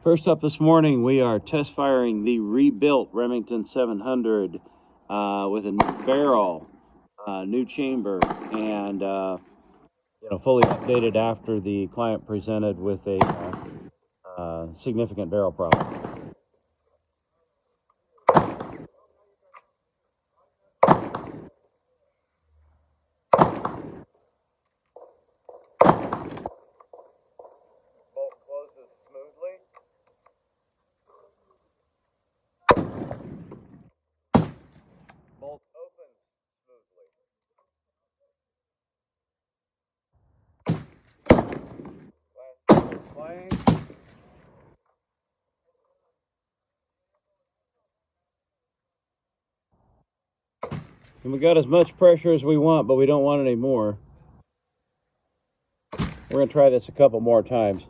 First up this morning, we are test firing the rebuilt Remington 700 with a new barrel, new chamber, and fully updated after the client presented with a significant barrel problem. Bolt closes smoothly. Bolt opens smoothly. Last playing. And we got as much pressure as we want, but we don't want any more. We're going to try this a couple more times.